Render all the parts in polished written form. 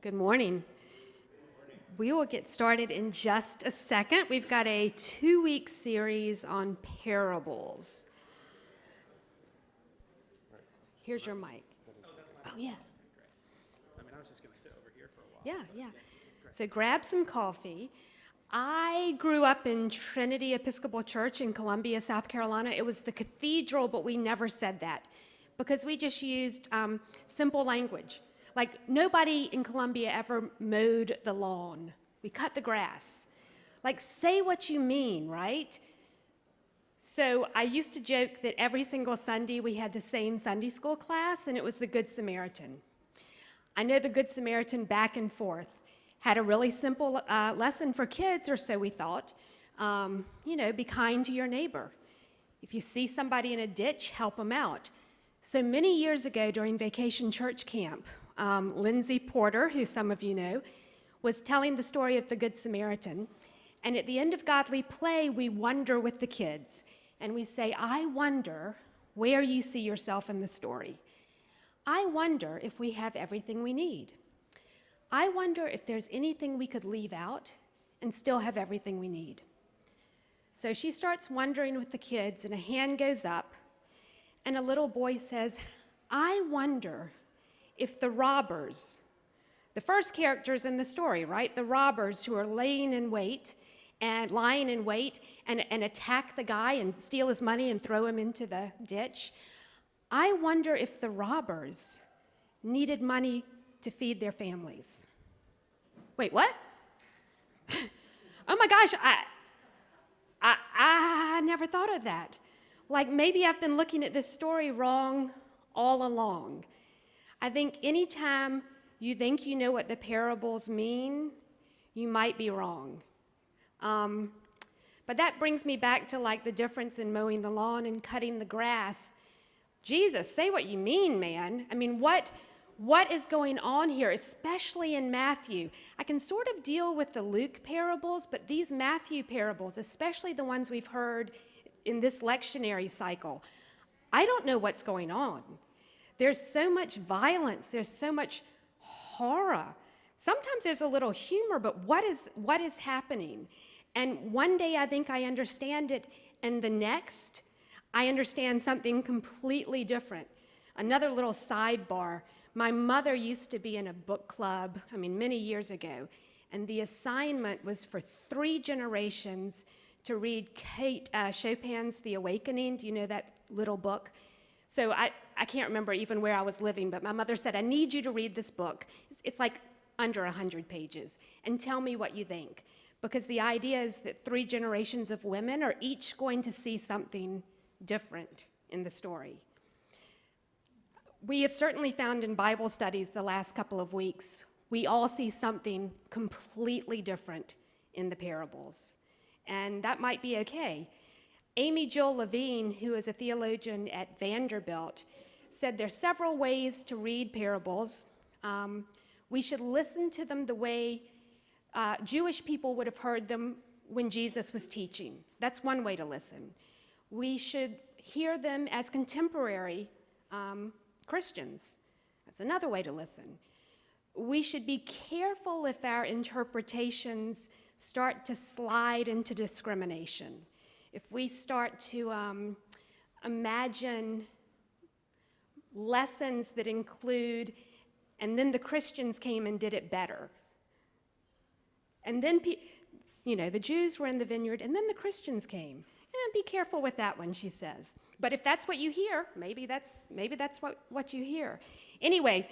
Good morning. We will get started in just a second. We've got a 2-week series on parables. Here's your mic. Oh, yeah. I was just going to sit over here for a while. Yeah. So grab some coffee. I grew up in Trinity Episcopal Church in Columbia, South Carolina. It was the cathedral, but we never said that because we just used simple language. Like, nobody in Columbia ever mowed the lawn. We cut the grass. Like, say what you mean, right? So I used to joke that every single Sunday we had the same Sunday school class, and it was the Good Samaritan. I know the Good Samaritan back and forth had a really simple lesson for kids, or so we thought. Be kind to your neighbor. If you see somebody in a ditch, help them out. So many years ago during Vacation Church Camp, Lindsay Porter, who some of you know, was telling the story of the Good Samaritan. And at the end of Godly Play, we wonder with the kids. And we say, I wonder where you see yourself in the story. I wonder if we have everything we need. I wonder if there's anything we could leave out and still have everything we need. So she starts wondering with the kids, and a hand goes up, and a little boy says, I wonder if the robbers, the first characters in the story, right? The robbers who are lying in wait and attack the guy and steal his money and throw him into the ditch. I wonder if the robbers needed money to feed their families. Wait, what? Oh my gosh, I never thought of that. Like, maybe I've been looking at this story wrong all along. I think anytime you think you know what the parables mean, you might be wrong. But that brings me back to like the difference in mowing the lawn and cutting the grass. Jesus, say what you mean, man. I mean, what is going on here, especially in Matthew? I can sort of deal with the Luke parables, but these Matthew parables, especially the ones we've heard in this lectionary cycle, I don't know what's going on. There's so much violence. There's so much horror. Sometimes there's a little humor, but what is happening? And one day I think I understand it, and the next I understand something completely different. Another little sidebar. My mother used to be in a book club, many years ago, and the assignment was for 3 generations to read Kate Chopin's The Awakening. Do you know that little book? So I can't remember even where I was living, but my mother said, I need you to read this book. It's like under 100 pages, and tell me what you think. Because the idea is that 3 generations of women are each going to see something different in the story. We have certainly found in Bible studies the last couple of weeks, we all see something completely different in the parables. And that might be okay. Amy Jill Levine, who is a theologian at Vanderbilt, said there's several ways to read parables. We should listen to them the way Jewish people would have heard them when Jesus was teaching. That's one way to listen. We should hear them as contemporary Christians. That's another way to listen. We should be careful if our interpretations start to slide into discrimination. If we start to imagine lessons that include, and then the Christians came and did it better. And then, the Jews were in the vineyard, and then the Christians came. Be careful with that one, she says. But if that's what you hear, maybe that's what you hear. Anyway,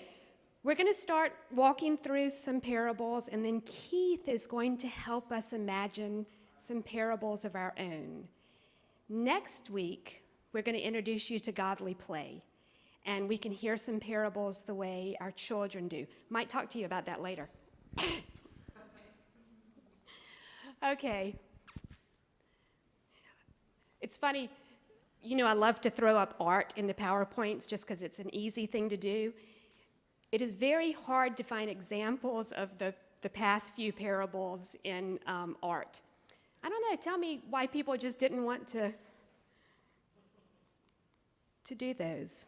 we're going to start walking through some parables, and then Keith is going to help us imagine some parables of our own. Next week, we're going to introduce you to Godly Play, and we can hear some parables the way our children do. Might talk to you about that later. Okay. It's funny, I love to throw up art into PowerPoints just because it's an easy thing to do. It is very hard to find examples of the past few parables in art. I don't know, tell me why people just didn't want to do those.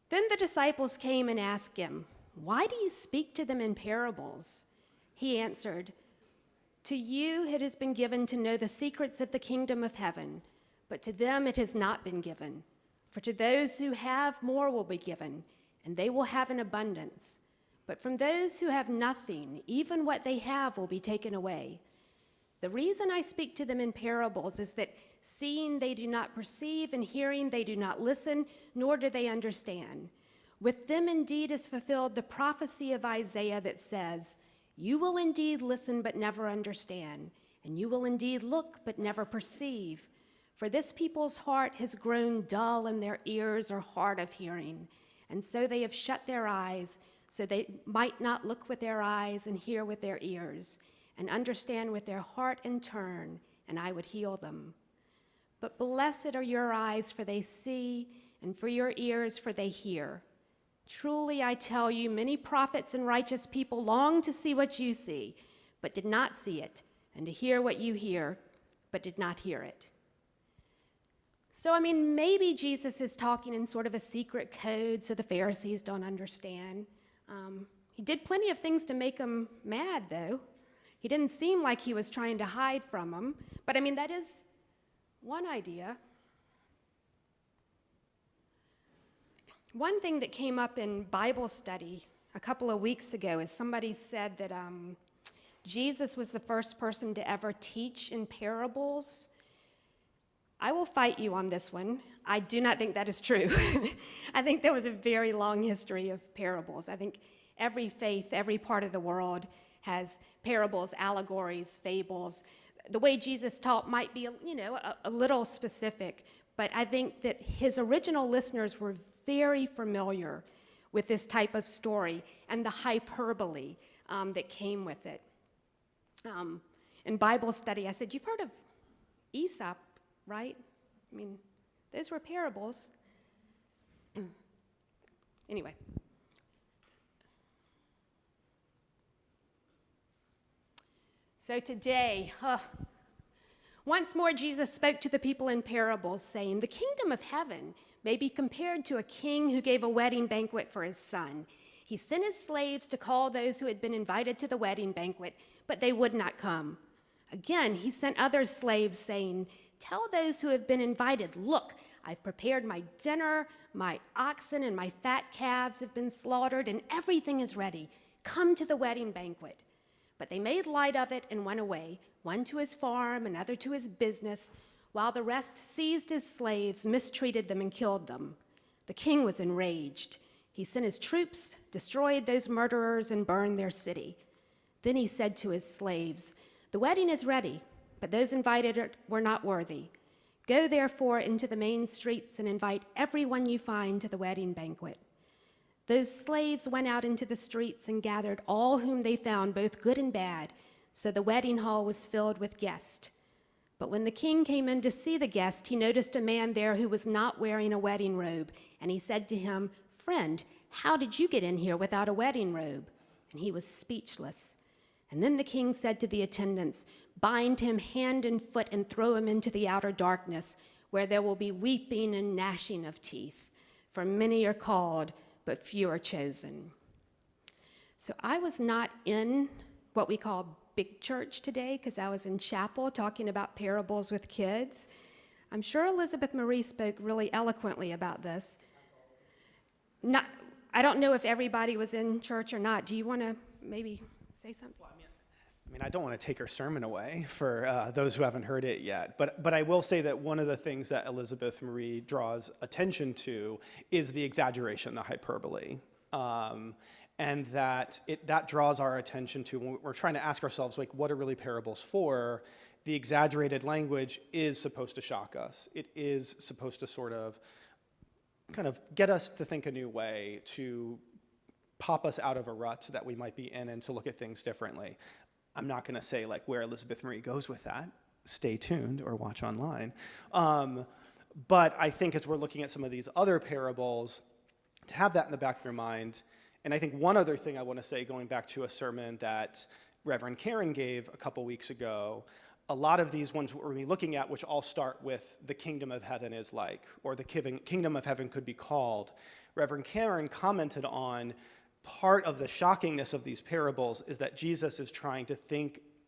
Then the disciples came and asked him, "Why do you speak to them in parables?" He answered, "To you it has been given to know the secrets of the kingdom of heaven, but to them it has not been given. For to those who have, more will be given, and they will have an abundance. But from those who have nothing, even what they have will be taken away. The reason I speak to them in parables is that seeing they do not perceive, and hearing they do not listen, nor do they understand. With them indeed is fulfilled the prophecy of Isaiah that says, 'You will indeed listen but never understand, and you will indeed look but never perceive. For this people's heart has grown dull, and their ears are hard of hearing. And so they have shut their eyes, so they might not look with their eyes and hear with their ears, and understand with their heart and turn, and I would heal them. But blessed are your eyes, for they see, and for your ears, for they hear. Truly I tell you, many prophets and righteous people longed to see what you see, but did not see it, and to hear what you hear, but did not hear it.'" So, maybe Jesus is talking in sort of a secret code so the Pharisees don't understand. He did plenty of things to make them mad, though. He didn't seem like he was trying to hide from them. But, that is one idea. One thing that came up in Bible study a couple of weeks ago is somebody said that Jesus was the first person to ever teach in parables. I will fight you on this one. I do not think that is true. I think there was a very long history of parables. I think every faith, every part of the world has parables, allegories, fables. The way Jesus taught might be, a little specific, but I think that his original listeners were very familiar with this type of story and the hyperbole that came with it. In Bible study, I said, "You've heard of Aesop, right? Those were parables." Anyway. So today, once more Jesus spoke to the people in parables, saying, "The kingdom of heaven may be compared to a king who gave a wedding banquet for his son. He sent his slaves to call those who had been invited to the wedding banquet, but they would not come. Again, he sent other slaves, saying, 'Tell those who have been invited, look, I've prepared my dinner, my oxen and my fat calves have been slaughtered, and everything is ready. Come to the wedding banquet.' But they made light of it and went away, one to his farm, another to his business, while the rest seized his slaves, mistreated them, and killed them. The king was enraged. He sent his troops, destroyed those murderers, and burned their city. Then he said to his slaves, 'The wedding is ready, but those invited were not worthy. Go therefore into the main streets and invite everyone you find to the wedding banquet.' Those slaves went out into the streets and gathered all whom they found, both good and bad, so the wedding hall was filled with guests. But when the king came in to see the guest, he noticed a man there who was not wearing a wedding robe, and he said to him, 'Friend, how did you get in here without a wedding robe?' And he was speechless. And then the king said to the attendants, 'Bind him hand and foot and throw him into the outer darkness, where there will be weeping and gnashing of teeth. For many are called, but few are chosen.'" So I was not in what we call big church today because I was in chapel talking about parables with kids. I'm sure Elizabeth Marie spoke really eloquently about this. I don't know if everybody was in church or not. Do you want to maybe say something? Well, I don't want to take her sermon away for those who haven't heard it yet, but I will say that one of the things that Elizabeth Marie draws attention to is the exaggeration, the hyperbole, and that draws our attention to when we're trying to ask ourselves, like, what are really parables for? The exaggerated language is supposed to shock us. It is supposed to sort of kind of get us to think a new way, to pop us out of a rut that we might be in and to look at things differently. I'm not going to say like where Elizabeth Marie goes with that. Stay tuned or watch online. But I think as we're looking at some of these other parables, to have that in the back of your mind. And I think one other thing I want to say, going back to a sermon that Reverend Karen gave a couple weeks ago, a lot of these ones we're going to be looking at, which all start with the kingdom of heaven is like, or the kingdom of heaven could be called, Reverend Karen commented on part of the shockingness of these parables is that Jesus is trying to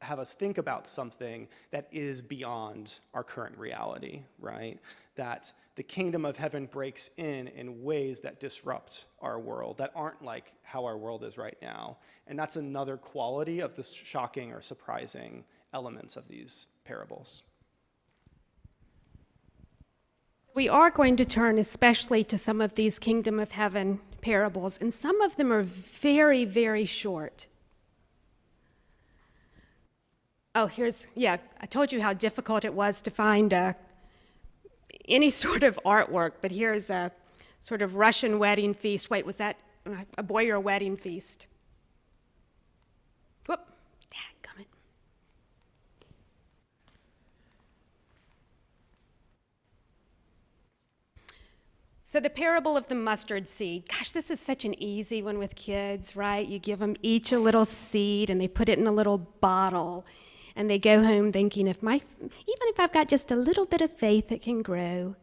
have us think about something that is beyond our current reality, right? That the kingdom of heaven breaks in ways that disrupt our world, that aren't like how our world is right now. And that's another quality of the shocking or surprising elements of these parables. We are going to turn especially to some of these kingdom of heaven parables, and some of them are very, very short. Oh, I told you how difficult it was to find any sort of artwork, but here's a sort of Russian wedding feast. Wait, was that a Boyer wedding feast? Whoop, dadgummit. So the parable of the mustard seed. Gosh, this is such an easy one with kids, right? You give them each a little seed and they put it in a little bottle. And they go home thinking, even if I've got just a little bit of faith, it can grow.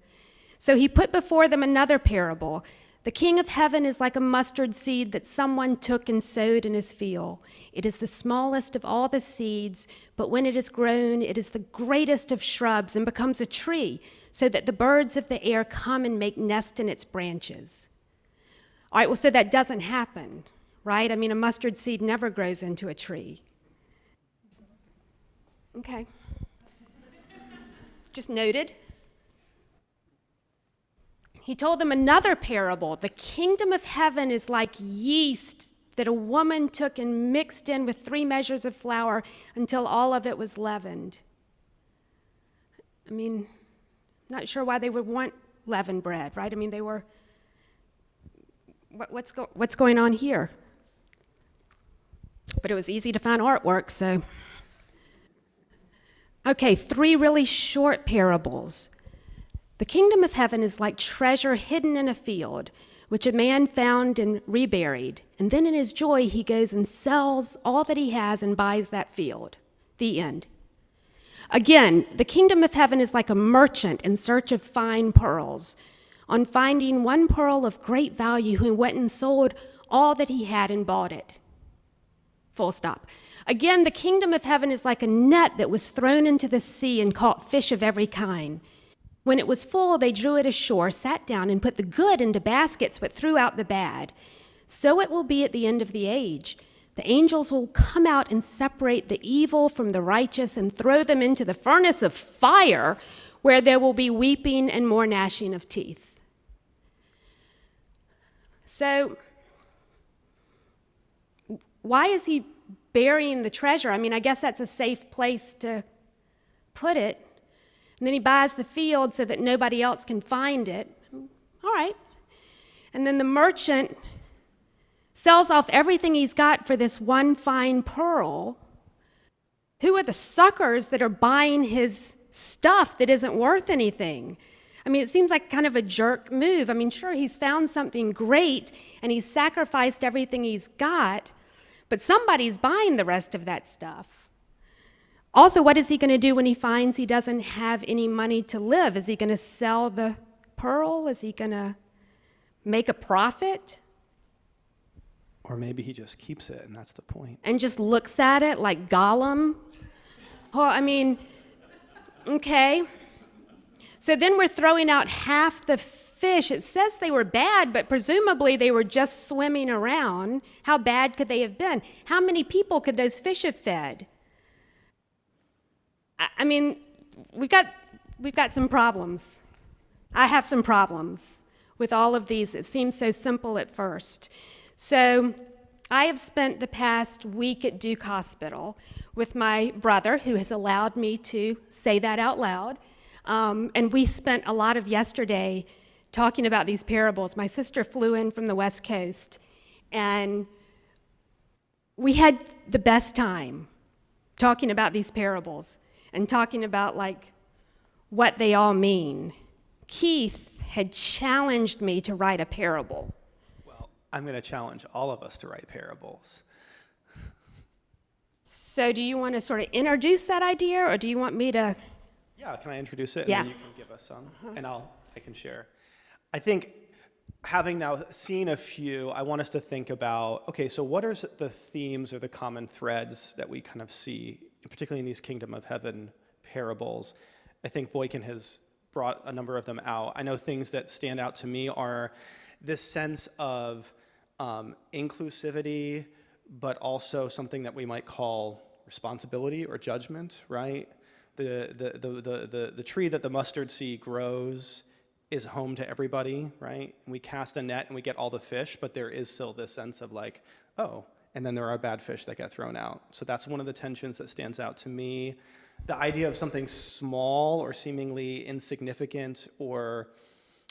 So he put before them another parable. The king of heaven is like a mustard seed that someone took and sowed in his field. It is the smallest of all the seeds, but when it is grown, it is the greatest of shrubs and becomes a tree, so that the birds of the air come and make nest in its branches. All right, well, so that doesn't happen, right? I mean, a mustard seed never grows into a tree. Okay. Just noted. He told them another parable. The kingdom of heaven is like yeast that a woman took and mixed in with 3 measures of flour until all of it was leavened. I mean, not sure why they would want leavened bread, right? I mean, they were, what's going on here? But it was easy to find artwork, so. Okay, 3 really short parables. The kingdom of heaven is like treasure hidden in a field, which a man found and reburied. And then in his joy, he goes and sells all that he has and buys that field. The end. Again, the kingdom of heaven is like a merchant in search of fine pearls. On finding one pearl of great value, he went and sold all that he had and bought it. Full stop. Again, the kingdom of heaven is like a net that was thrown into the sea and caught fish of every kind. When it was full, they drew it ashore, sat down, and put the good into baskets, but threw out the bad. So it will be at the end of the age. The angels will come out and separate the evil from the righteous and throw them into the furnace of fire, where there will be weeping and more gnashing of teeth. So, why is he burying the treasure? I mean, I guess that's a safe place to put it. And then he buys the field so that nobody else can find it. All right. And then the merchant sells off everything he's got for this one fine pearl. Who are the suckers that are buying his stuff that isn't worth anything? I mean, it seems like kind of a jerk move. I mean, sure, he's found something great and he's sacrificed everything he's got, but somebody's buying the rest of that stuff. Also, what is he going to do when he finds he doesn't have any money to live? Is he going to sell the pearl? Is he going to make a profit? Or maybe he just keeps it, and that's the point. And just looks at it like Gollum? Well, I mean, okay. So then we're throwing out half the fish. It says they were bad, but presumably they were just swimming around. How bad could they have been? How many people could those fish have fed? I mean, we've got some problems. I have some problems with all of these. It seems so simple at first. So I have spent the past week at Duke Hospital with my brother, who has allowed me to say that out loud. And we spent a lot of yesterday talking about these parables. My sister flew in from the West Coast, and we had the best time talking about these parables and talking about like what they all mean. Keith had challenged me to write a parable. Well, I'm going to challenge all of us to write parables. So do you want to sort of introduce that idea, or do you want me to? Yeah, can I introduce it? And Yeah. then you can give us some, and I can share. I think having now seen a few, I want us to think about, okay, so what are the themes or the common threads that we kind of see, particularly in these Kingdom of Heaven parables? I think Boykin has brought a number of them out. I know things that stand out to me are this sense of inclusivity, but also something that we might call responsibility or judgment, right? The tree that the mustard seed grows is home to everybody, right? And we cast a net and we get all the fish, but there is still this sense of like, oh, and then there are bad fish that get thrown out. So that's one of the tensions that stands out to me. The idea of something small or seemingly insignificant or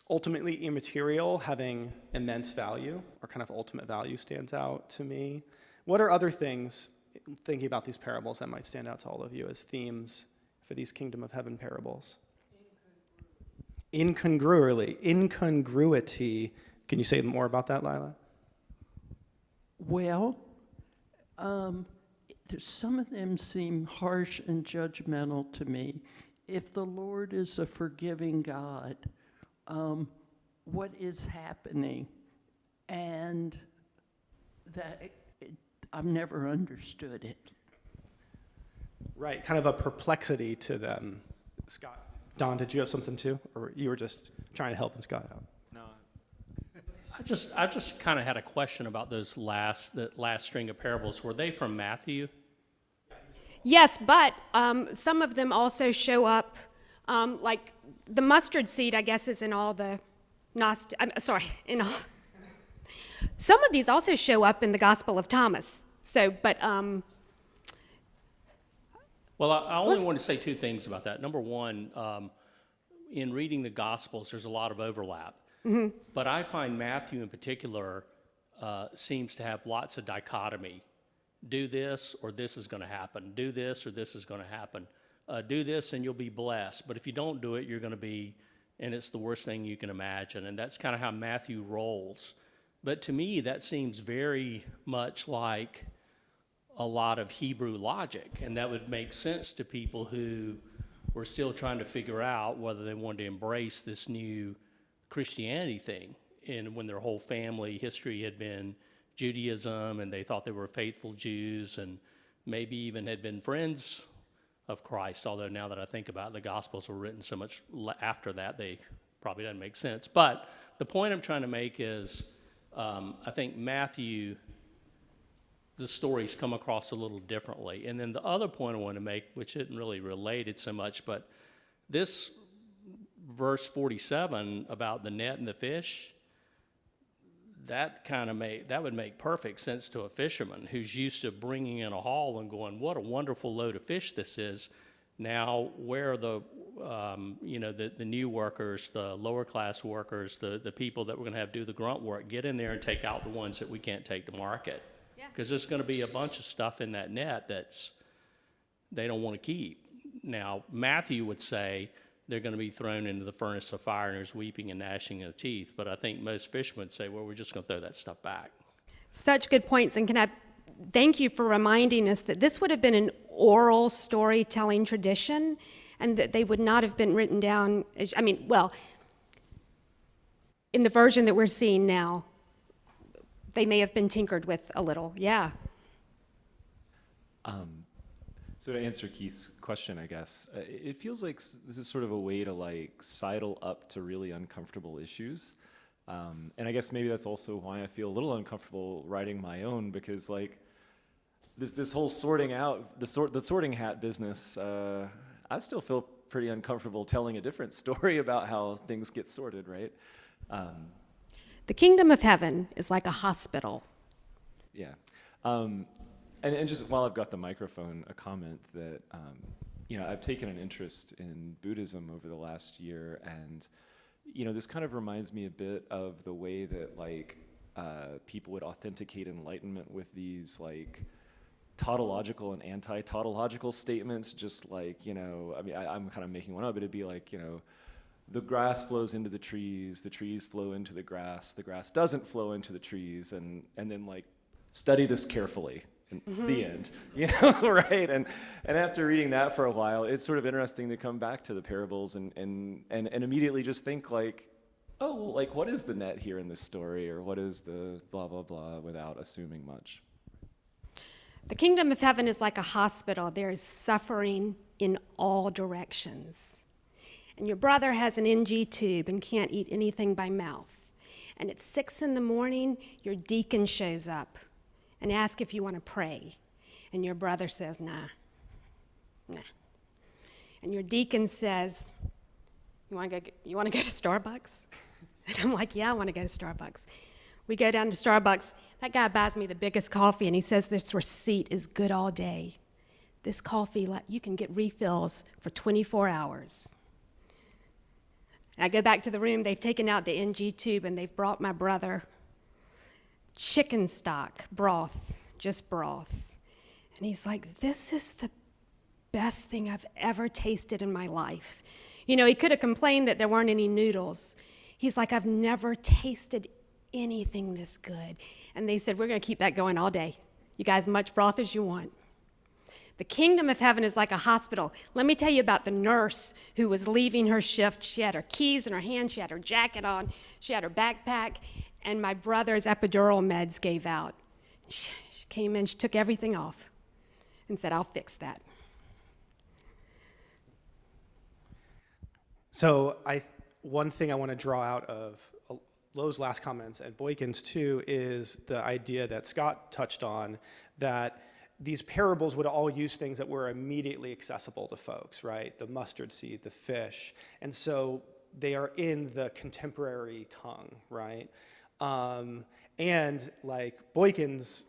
ultimately immaterial having immense value or kind of ultimate value stands out to me. What are other things, thinking about these parables, that might stand out to all of you as themes for these Kingdom of Heaven parables? Incongruity. Can you say more about that, Lila? Well, some of them seem harsh and judgmental to me. If the Lord is a forgiving God, what is happening? And I've never understood it. Right, kind of a perplexity to them. Scott, Don, did you have something too? Or you were just trying to help Scott out? No. I just kind of had a question about the last string of parables. Were they from Matthew? Yes, but some of them also show up, like the mustard seed, I guess, is in all the in all. Some of these also show up in the Gospel of Thomas. So, but Well, I only want to say two things about that. Number one, in reading the Gospels, there's a lot of overlap. Mm-hmm. But I find Matthew in particular seems to have lots of dichotomy. Do this or this is going to happen. Do this or this is going to happen. Do this and you'll be blessed. But if you don't do it, you're going to be, and it's the worst thing you can imagine. And that's kind of how Matthew rolls. But to me, that seems very much like a lot of Hebrew logic, and that would make sense to people who were still trying to figure out whether they wanted to embrace this new Christianity thing, and when their whole family history had been Judaism, and they thought they were faithful Jews, and maybe even had been friends of Christ, although now that I think about it, the Gospels were written so much after that, they probably doesn't make sense. But the point I'm trying to make is, I think Matthew, the stories come across a little differently. And then the other point I want to make, which isn't really related so much, but this verse 47 about the net and the fish, that would make perfect sense to a fisherman who's used to bringing in a haul and going, what a wonderful load of fish this is. Now, where are the new workers, the lower class workers, the people that we're going to have do the grunt work, get in there and take out the ones that we can't take to market. Because there's going to be a bunch of stuff in that net they don't want to keep. Now, Matthew would say they're going to be thrown into the furnace of fire and there's weeping and gnashing of teeth. But I think most fishermen would say, well, we're just going to throw that stuff back. such good points. And can I thank you for reminding us that this would have been an oral storytelling tradition and that they would not have been written down. In the version that we're seeing now, they may have been tinkered with a little. Yeah. So to answer Keith's question, I guess, it feels like this is sort of a way to like sidle up to really uncomfortable issues. And I guess maybe that's also why I feel a little uncomfortable writing my own, because like this whole sorting out, the sorting hat business, I still feel pretty uncomfortable telling a different story about how things get sorted, right? The kingdom of heaven is like a hospital. Yeah. And just while I've got the microphone, a comment that, I've taken an interest in Buddhism over the last year, and, this kind of reminds me a bit of the way that, like, people would authenticate enlightenment with these, like, tautological and anti-tautological statements, just like, I'm kind of making one up, but it'd be like, the grass flows into the trees flow into the grass doesn't flow into the trees, and then, like, study this carefully. And the end, you know, right? And after reading that for a while, it's sort of interesting to come back to the parables and immediately just think like, oh, well, like what is the net here in this story, or what is the blah, blah, blah, without assuming much. The kingdom of heaven is like a hospital. There is suffering in all directions. And your brother has an NG tube and can't eat anything by mouth. And at 6 a.m, your deacon shows up and asks if you want to pray. And your brother says, nah. And your deacon says, you want to go to Starbucks? And I'm like, yeah, I want to go to Starbucks. We go down to Starbucks. That guy buys me the biggest coffee, and he says this receipt is good all day. This coffee, you can get refills for 24 hours. And I go back to the room. They've taken out the NG tube, and they've brought my brother chicken stock broth, just broth. And he's like, this is the best thing I've ever tasted in my life. You know, he could have complained that there weren't any noodles. He's like, I've never tasted anything this good. And they said, we're going to keep that going all day. You guys, much broth as you want. The kingdom of heaven is like a hospital. Let me tell you about the nurse who was leaving her shift. She had her keys in her hand, she had her jacket on, she had her backpack, and my brother's epidural meds gave out. She came in, she took everything off and said, I'll fix that. So one thing I want to draw out of Lowe's last comments and Boykin's too is the idea that Scott touched on, that these parables would all use things that were immediately accessible to folks, right? The mustard seed, the fish. And so they are in the contemporary tongue, right? And like Boykins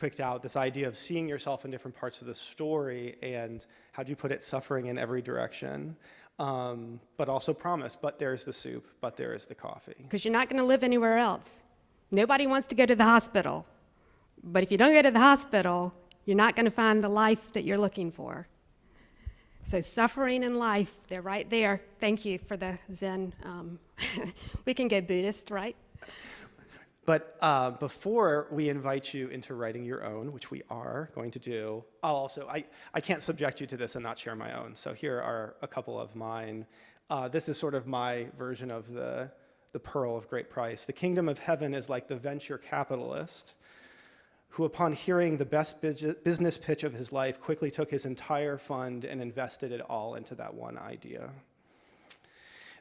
picked out this idea of seeing yourself in different parts of the story and, how'd you put it, suffering in every direction. But also promise, but there's the soup, but there is the coffee. Because you're not going to live anywhere else. Nobody wants to go to the hospital. But if you don't go to the hospital, you're not going to find the life that you're looking for. So suffering and life, they're right there. Thank you for the Zen. We can go Buddhist, right? But before we invite you into writing your own, which we are going to do, I can't subject you to this and not share my own. So here are a couple of mine. This is sort of my version of the pearl of great price. The kingdom of heaven is like the venture capitalist who, upon hearing the best business pitch of his life, quickly took his entire fund and invested it all into that one idea.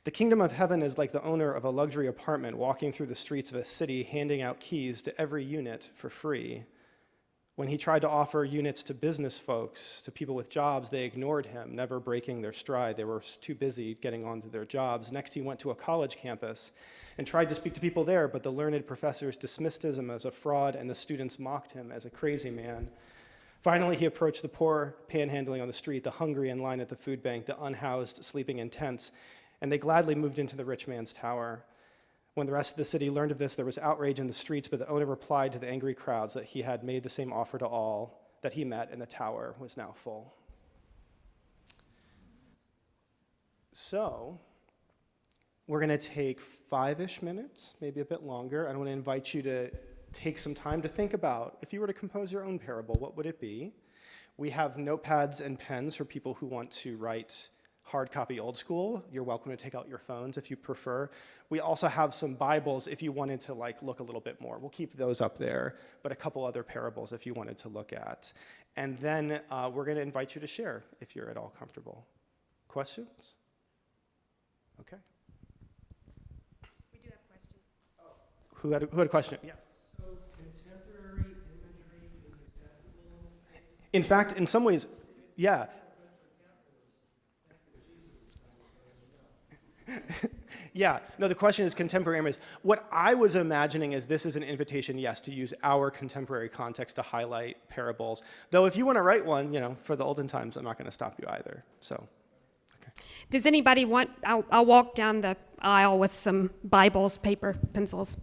The kingdom of heaven is like the owner of a luxury apartment walking through the streets of a city handing out keys to every unit for free. When he tried to offer units to business folks, to people with jobs, they ignored him, never breaking their stride. They were too busy getting on to their jobs. Next, he went to a college campus and tried to speak to people there, but the learned professors dismissed him as a fraud, and the students mocked him as a crazy man. Finally, he approached the poor panhandling on the street, the hungry in line at the food bank, the unhoused sleeping in tents, and they gladly moved into the rich man's tower. When the rest of the city learned of this, there was outrage in the streets, but the owner replied to the angry crowds that he had made the same offer to all that he met, and the tower was now full. So, we're going to take 5-ish minutes, maybe a bit longer. I want to invite you to take some time to think about, if you were to compose your own parable, what would it be? We have notepads and pens for people who want to write hard copy old school. You're welcome to take out your phones if you prefer. We also have some Bibles if you wanted to look a little bit more. We'll keep those up there, but a couple other parables if you wanted to look at. And then we're going to invite you to share if you're at all comfortable. Questions? Okay. We do have questions. Who had a question? Yes. So contemporary imagery is acceptable in space? In fact, in some ways, yeah. Yeah, no, the question is contemporary images. What I was imagining is this is an invitation, yes, to use our contemporary context to highlight parables. Though if you want to write one, for the olden times, I'm not going to stop you either. So, okay. Does anybody want, I'll walk down the aisle with some Bibles, paper, pencils.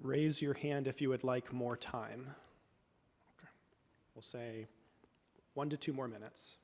raise your hand if you would like more time. Okay. We'll say 1 to 2 more minutes.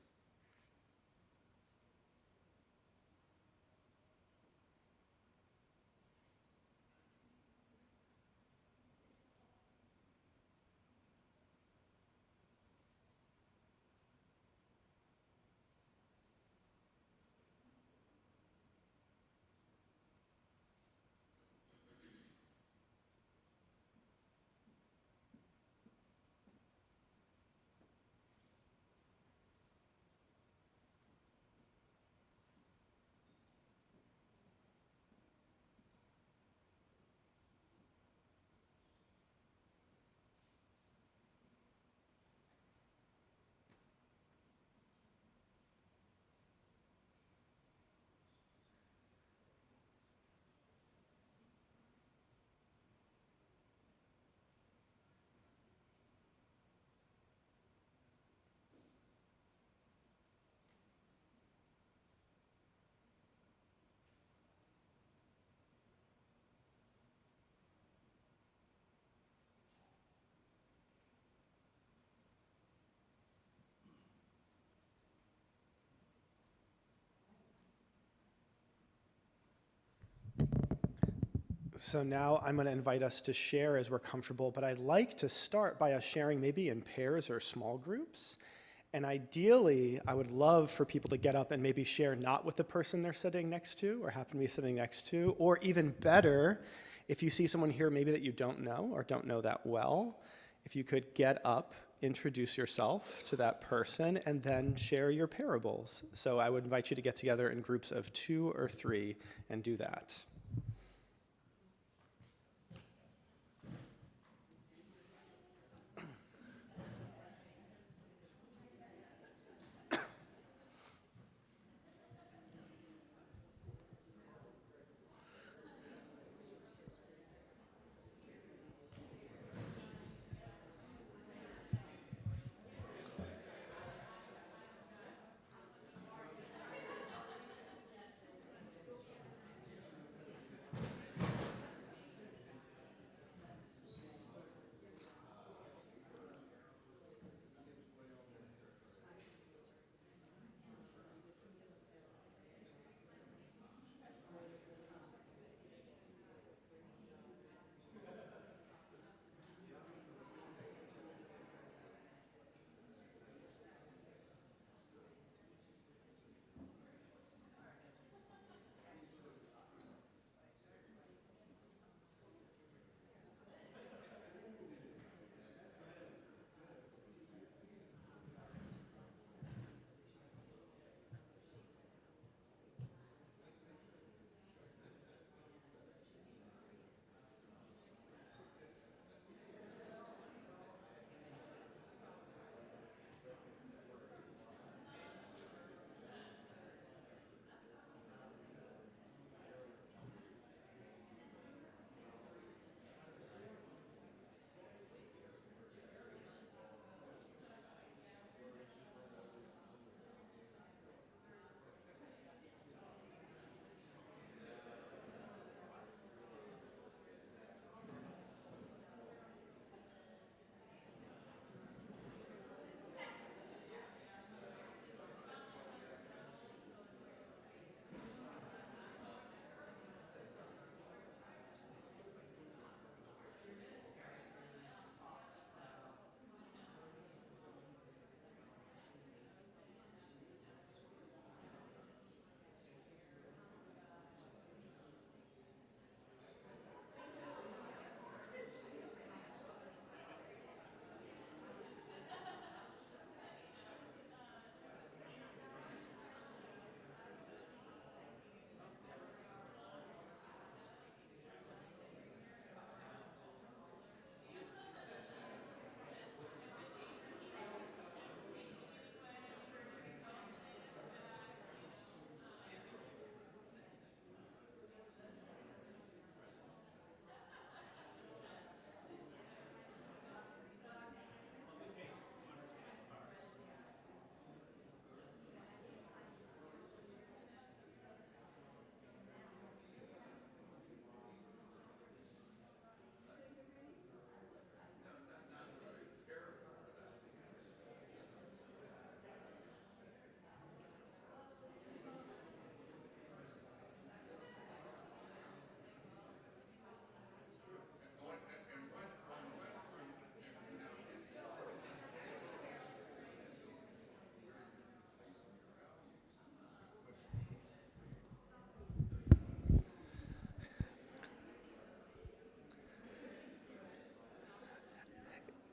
So now I'm going to invite us to share as we're comfortable, but I'd like to start by us sharing maybe in pairs or small groups. And ideally, I would love for people to get up and maybe share not with the person they're sitting next to or happen to be sitting next to, or even better, if you see someone here maybe that you don't know or don't know that well, if you could get up, introduce yourself to that person, and then share your parables. So I would invite you to get together in groups of 2 or 3 and do that.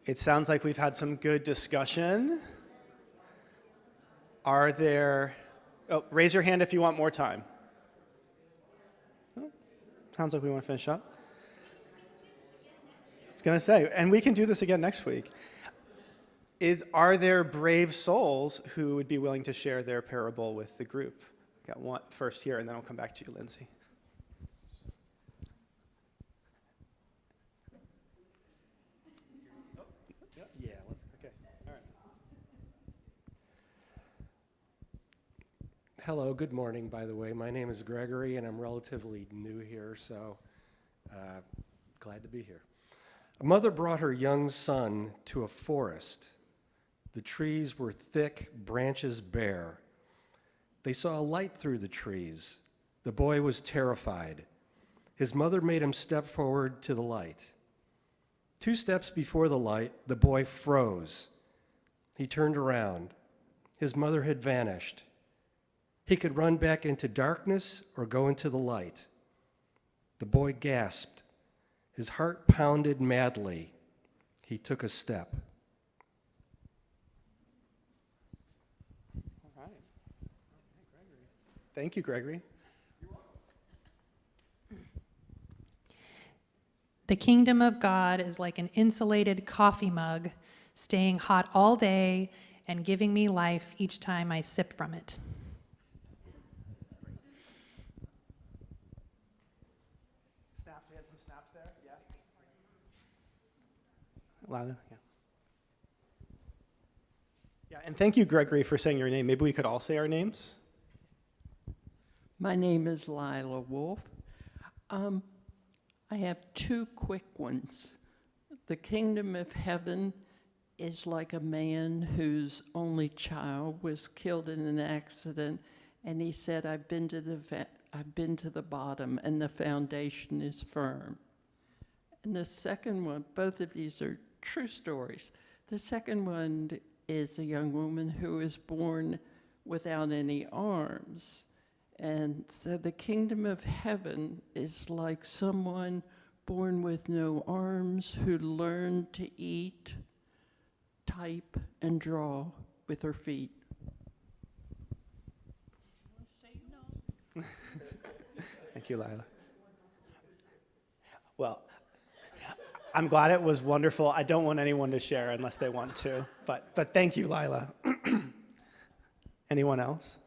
It sounds like we've had some good discussion. Are there, oh, raise your hand if you want more time. Oh, sounds like we want to finish up. I was going to say, and we can do this again next week. Are there brave souls who would be willing to share their parable with the group? Got one first here, and then I'll come back to you, Lindsay. Yeah, okay. All right. Hello, good morning, by the way. My name is Gregory, and I'm relatively new here, so glad to be here. A mother brought her young son to a forest. The trees were thick, branches bare. They saw a light through the trees. The boy was terrified. His mother made him step forward to the light. 2 steps before the light, the boy froze. He turned around. His mother had vanished. He could run back into darkness or go into the light. The boy gasped. His heart pounded madly. He took a step. All right. Thank you, Gregory. The kingdom of God is like an insulated coffee mug, staying hot all day and giving me life each time I sip from it. Snaps, we had some snaps there, yeah. Lila, yeah. Yeah, and thank you, Gregory, for saying your name. Maybe we could all say our names. My name is Lila Wolf. I have 2 quick ones. The kingdom of heaven is like a man whose only child was killed in an accident, and he said, I've been to the bottom, and the foundation is firm. And the second one, both of these are true stories. The second one is a young woman who was born without any arms. And so the kingdom of heaven is like someone born with no arms who learned to eat, type, and draw with her feet. Thank you, Lila. Well, I'm glad it was wonderful. I don't want anyone to share unless they want to, but thank you, Lila. Anyone else?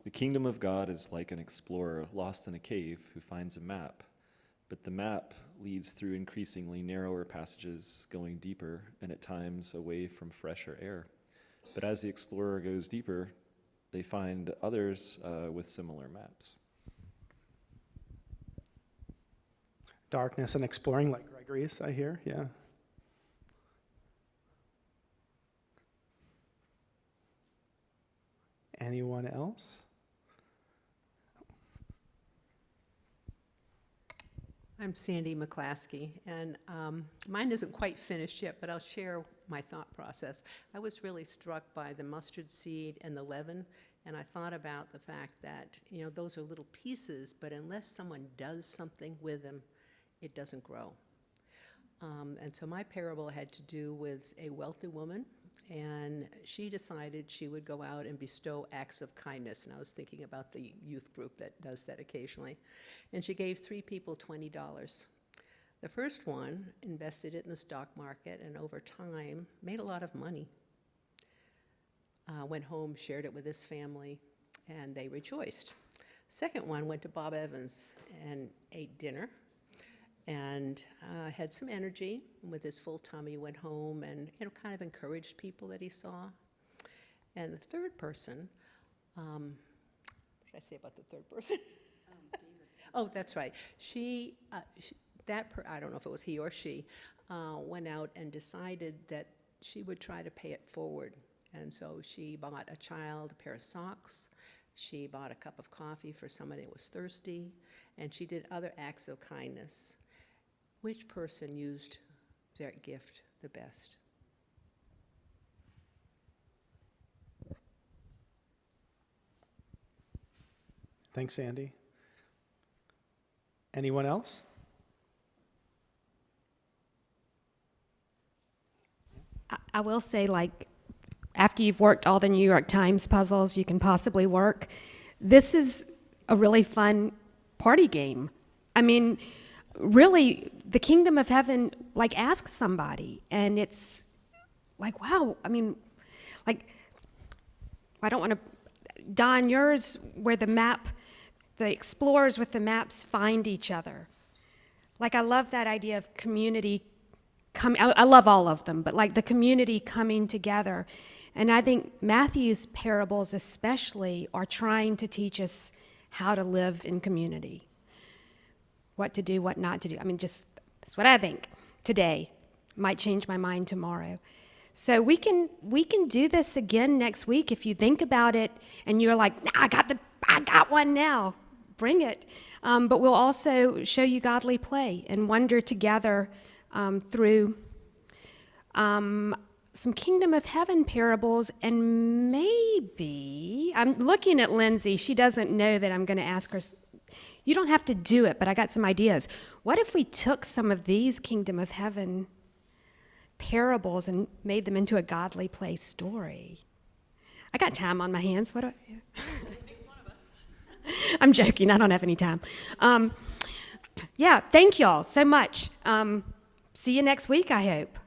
The kingdom of God is like an explorer lost in a cave who finds a map, but the map leads through increasingly narrower passages, going deeper and at times away from fresher air. But as the explorer goes deeper, they find others with similar maps. Darkness and exploring like Gregory's, I hear, yeah. Anyone else? I'm Sandy McClaskey, and mine isn't quite finished yet, but I'll share my thought process. I was really struck by the mustard seed and the leaven, and I thought about the fact that, you know, those are little pieces, but unless someone does something with them, it doesn't grow. And so my parable had to do with a wealthy woman, and she decided she would go out and bestow acts of kindness. And I was thinking about the youth group that does that occasionally. And she gave 3 people $20. The first one invested it in the stock market, and over time made a lot of money. Went home, shared it with his family, and they rejoiced. Second one went to Bob Evans and ate dinner, and had some energy. With his full tummy, went home and, you know, kind of encouraged people that he saw. And the third person, what did I say about the third person? Oh, that's right. I don't know if it was he or she, went out and decided that she would try to pay it forward. And so she bought a child a pair of socks. She bought a cup of coffee for somebody that was thirsty. And she did other acts of kindness. Which person used their gift the best? Thanks, Sandy. Anyone else? I will say, like, after you've worked all the New York Times puzzles you can possibly work, this is a really fun party game. I mean, really, the kingdom of heaven, like, ask somebody, and it's like, wow, I mean, like, I don't want to, Don, yours, where the explorers with the maps find each other. Like, I love that idea of community. I love all of them, but like the community coming together. And I think Matthew's parables especially are trying to teach us how to live in community. What to do, what not to do. I mean, just, that's what I think today. Might change my mind tomorrow. So we can do this again next week if you think about it and you're like, nah, I got one now. Bring it. But we'll also show you godly play and wonder together through some kingdom of heaven parables, and maybe, I'm looking at Lindsay, she doesn't know that I'm going to ask her, you don't have to do it, but I got some ideas. What if we took some of these kingdom of heaven parables and made them into a godly play story? I got time on my hands. What do I? I'm joking. I don't have any time. Yeah, thank y'all so much. See you next week, I hope.